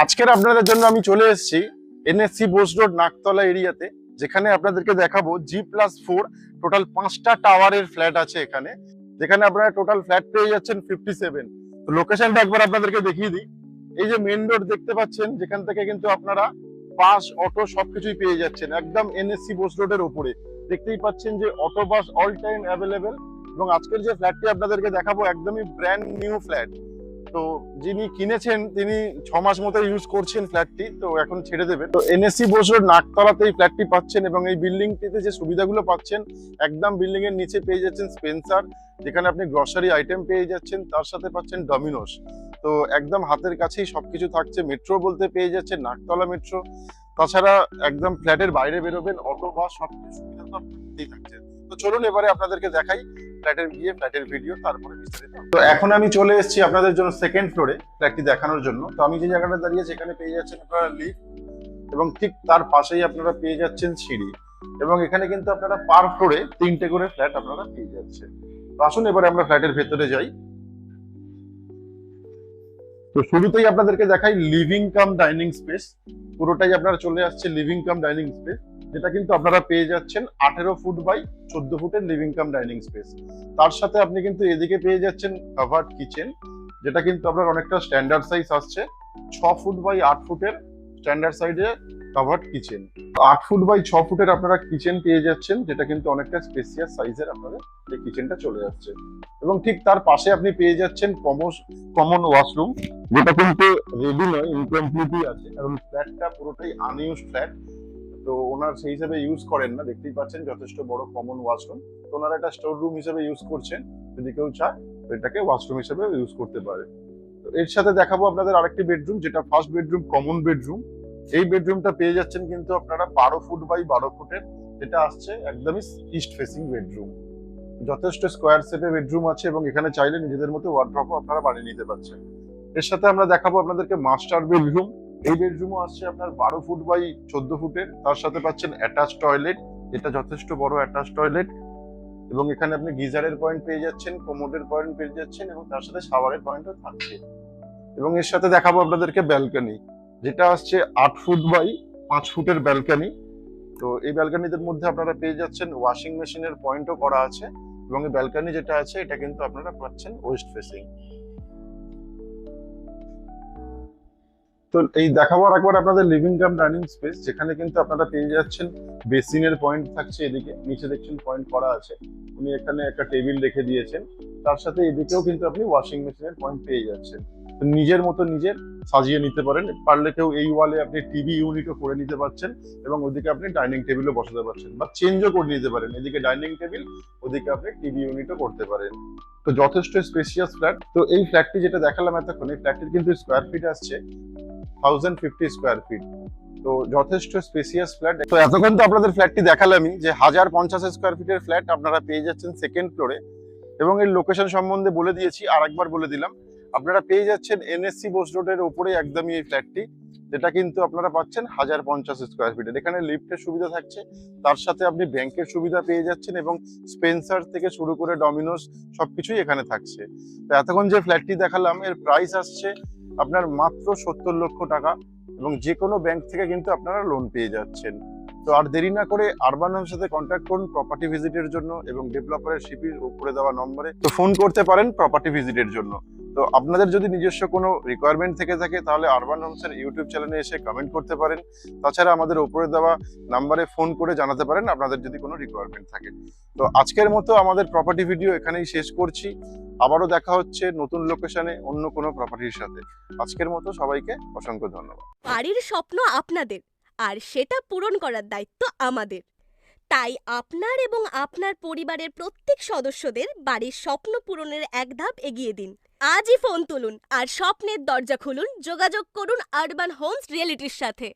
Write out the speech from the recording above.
আজকের আপনাদের জন্য আমি চলে এসেছি এনএসসি বোস রোড নাকতলা এরিয়াতে, যেখানে আপনাদেরকে দেখাবো G+4 টোটাল 5টা টাওয়ারের ফ্ল্যাট আছে এখানে, যেখানে আপনারা টোটাল ফ্ল্যাট পেয়ে যাচ্ছেন 57। তো লোকেশনটা একবার আপনাদেরকে দেখিয়ে দিই। এই যে মেইন রোড দেখতে পাচ্ছেন, যেখান থেকে কিন্তু আপনারা বাস অটো সবকিছুই পেয়ে যাচ্ছেন একদম এনএসসি বোস রোডের উপরে। দেখতেই পাচ্ছেন যে auto bus all time available. এবং আজকের যে ফ্ল্যাটটি আপনাদেরকে দেখাবো একদমই ব্র্যান্ড নিউ ফ্ল্যাট। তো যিনি কিনেছেন তিনি 6 মাস মতো ইউজ করছেন ফ্ল্যাটটি, তো এখন ছেড়ে দেবেন। তো এনএসসি বোস রোড নাকতলাতে এই ফ্ল্যাটটি পাচ্ছেন এবং এই বিল্ডিংটিতে যে সুবিধাগুলো পাচ্ছেন, একদম বিল্ডিং এর নিচে পেয়ে যাচ্ছেন স্পেন্সার, যেখানে আপনি গ্রসারি আইটেম পেয়ে যাচ্ছেন, তার সাথে পাচ্ছেন ডমিনোস। তো একদম হাতের কাছেই সবকিছু থাকছে। মেট্রো বলতে পেয়ে যাচ্ছেন নাকতলা মেট্রো। তাছাড়া একদম ফ্ল্যাটের বাইরে বেরোবেন অটো বাস সবকিছু সুবিধা তো আপনাদের থাকছে। তো চলুন এবারে আপনাদেরকে দেখাই ফ্ল্যাটের ভিডিও, তারপরে বিস্তারিত। তো এখন আমি চলে এসেছি আপনাদের জন্য সেকেন্ড ফ্লোরে ফ্ল্যাটটি দেখানোর জন্য। তো আমি যে জায়গাটা দাঁড়িয়েছি এখানে পেয়ে যাচ্ছেন আপনারা লিফট, এবং ঠিক তার পাশেই আপনারা পেয়ে যাচ্ছেন সিঁড়ি। এবং এখানে কিন্তু আপনারা পার ফ্লোরে 3টে করে ফ্ল্যাট আপনারা পেয়ে যাচ্ছেন। তো আসুন এবারে আমরা ফ্ল্যাটের ভেতরে যাই। তো শুরুতেই আপনাদেরকে দেখাই লিভিং কাম ডাইনিং স্পেস। পুরোটাই আপনারা চলে আসছে লিভিং কাম ডাইনিং স্পেস, যেটা কিন্তু আপনারা পেয়ে যাচ্ছেন 18 ফুট বাই 14 ফুটের লিভিং কাম ডাইনিং স্পেস। তার সাথে আপনি কিন্তু এদিকে পেয়ে যাচ্ছেন কভার্ড কিচেন, যেটা কিন্তু আপনার অনেকটা স্ট্যান্ডার্ড সাইজ আসছে। 6 ফুট বাই 8 ফুটের স্ট্যান্ডার্ড সাইজে কভার্ড কিচেন। 8 ফুট বাই 6 ফুটের আপনারা কিচেন পেয়ে যাচ্ছেন, যেটা কিন্তু অনেকটা স্পেসিয়াস সাইজের আপনাদের এই কিচেনটা চলে যাচ্ছে। এবং ঠিক তার পাশে আপনি পেয়ে যাচ্ছেন কমন ওয়াশরুম, যেটা কিন্তু রেডি নয়, ইনকমপ্লিটই আছে, কারণ ফ্ল্যাটটা পুরোটাই আনইউজ ফ্ল্যাট। তো ওনার সেই হিসাবে ইউজ করেন না, দেখতেই পাচ্ছেন যথেষ্ট বড় কমন ওয়াশরুম। তো ওনারা এটা স্টোর রুম হিসেবে ইউজ করছেন, যদি কেউ চায় তো এটাকে ওয়াশরুম হিসেবে ইউজ করতে পারে। তো এর সাথে দেখাবো আপনাদের আরেকটি বেডরুম, যেটা ফার্স্ট বেডরুম, কমন বেডরুম। এই বেডরুমটা পেয়ে যাচ্ছেন কিন্তু আপনারা 12 ফুট বাই 12 ফুটের, যেটা আসছে একদমই ইস্ট ফেসিং বেডরুম। যথেষ্ট স্কোয়ার শেপে বেডরুম আছে, এবং এখানে চাইলে নিজেদের মতো ওয়ার্ড্রপও আপনারা বানিয়ে নিতে পারছেন। এর সাথে আমরা দেখাবো আপনাদেরকে মাস্টার বেডরুম। এই বেডরুমও আসছে আপনার 12 ফুট বাই 14 ফুটের, তার সাথে পাচ্ছেন অ্যাটাচ টয়লেট, যেটা যথেষ্ট বড় অ্যাটাচ টয়লেট। এবং এখানে আপনি গিজারের পয়েন্ট পেয়ে যাচ্ছেন, কোমোডের পয়েন্ট পেয়ে যাচ্ছেন, এবং তার সাথে শাওয়ারের পয়েন্টও থাকছে। এবং এর সাথে দেখাবো আপনাদেরকে ব্যালকনি, যেটা আসছে 8 ফুট বাই 5 ফুটের ব্যালকনি। তো এই ব্যালকনিদের মধ্যে আপনারা পেয়ে যাচ্ছেন ওয়াশিং মেশিনের পয়েন্টও করা আছে, এবং এই ব্যালকনি যেটা আছে এটা কিন্তু আপনারা পাচ্ছেন ওয়েস্ট ফেসিং। তো এই দেখাবার একবার আপনাদের লিভিং কাম ডাইনিং স্পেস, যেখানে কিন্তু আপনারা পেয়ে যাচ্ছেন বেসিনের পয়েন্ট থাকছে, এদিকে নিচে দেখছেন পয়েন্ট করা আছে। উনি এখানে একটা টেবিল রেখে দিয়েছেন, তার সাথে এদিকেও কিন্তু আপনি ওয়াশিং মেশিনের পয়েন্ট পেয়ে যাচ্ছেন। তো নিজের মতো নিজের সাজিয়ে নিতে পারেন, পারলে কেউ এই ওয়ালে আপনি টিভি ইউনিটও করে নিতে পারছেন, এবং ওদিকে আপনি ডাইনিং টেবিলও বসাতে পারছেন, বা চেঞ্জও করে নিতে পারেন, এদিকে ডাইনিং টেবিল ওদিকে আপনি টিভি ইউনিটও করতে পারেন। তো যথেষ্ট স্পেসিয়াস ফ্ল্যাট। তো এই ফ্ল্যাটটি যেটা দেখালাম এতক্ষণ, এই ফ্ল্যাটটির কিন্তু স্কোয়ার ফিট আসছে 1050 স্কোয়ার ফিট। তো যথেষ্ট স্পেসিয়াস ফ্ল্যাট। তো এতক্ষণ তো আপনাদের ফ্ল্যাটটি দেখালামই, যে 1050 স্কোয়ার ফিটের ফ্ল্যাট আপনারা পেয়ে যাচ্ছেন সেকেন্ড ফ্লোরে। এবং এর লোকেশন সম্বন্ধে বলে দিয়েছি, আর একবার বলে দিলাম, আপনারা পেয়ে যাচ্ছেন এনএসসি বোস রোডের উপরে একদমই এই ফ্ল্যাটটি, যেটা কিন্তু আপনারা পাচ্ছেন 1050 স্কোয়ার ফিটের। এখানে লিফটের সুবিধা থাকছে, তার সাথে আপনি ব্যাংকের সুবিধা পেয়ে যাচ্ছেন, এবং স্পেন্সার থেকে শুরু করে ডমিনোস সবকিছুই এখানে থাকছে। তো এতক্ষণ যে ফ্ল্যাটটি দেখালাম এর প্রাইস আসছে আপনার মাত্র 70 লক্ষ টাকা, এবং যে কোনো ব্যাংক থেকে কিন্তু আপনারা লোন পেয়ে যাচ্ছেন। তো আর দেরি না করে আরবান হোমসের সাথে কন্ট্যাক্ট করুন প্রপার্টি ভিজিটের জন্য, এবং ডেভেলপারের শিপির উপরে দেওয়া নম্বরে তো ফোন করতে পারেন প্রপার্টি ভিজিটের জন্য। তো আপনাদের যদি নিজস্ব কোনো রিকোয়ারমেন্ট থেকে থাকে, তাহলে আরবান হোমসের ইউটিউব চ্যানেলে এসে কমেন্ট করতে পারেন। তাছাড়া আমাদের উপরে দেওয়া নাম্বারে ফোন করে জানাতে পারেন আপনাদের যদি কোনো রিকোয়ারমেন্ট থাকে। তো আজকের মতো আমাদের প্রপার্টি ভিডিও এখানেই শেষ করছি। আবারও দেখা হচ্ছে নতুন লোকেশনে অন্য কোনো প্রপার্টির সাথে। আজকের মতো সবাইকে অসংখ্য ধন্যবাদ। বাড়ির স্বপ্ন আপনাদের, আর সেটা পূরণ করার দায়িত্ব আমাদের। তাই আপনার এবং আপনার পরিবারের প্রত্যেক সদস্যদের বাড়ির স্বপ্ন পূরণের এক ধাপ এগিয়ে দিন। আজই ফোন তুলুন আর স্বপ্নের দরজা খুলুন। যোগাযোগ করুন আরবান হোমস রিয়েলিটির সাথে।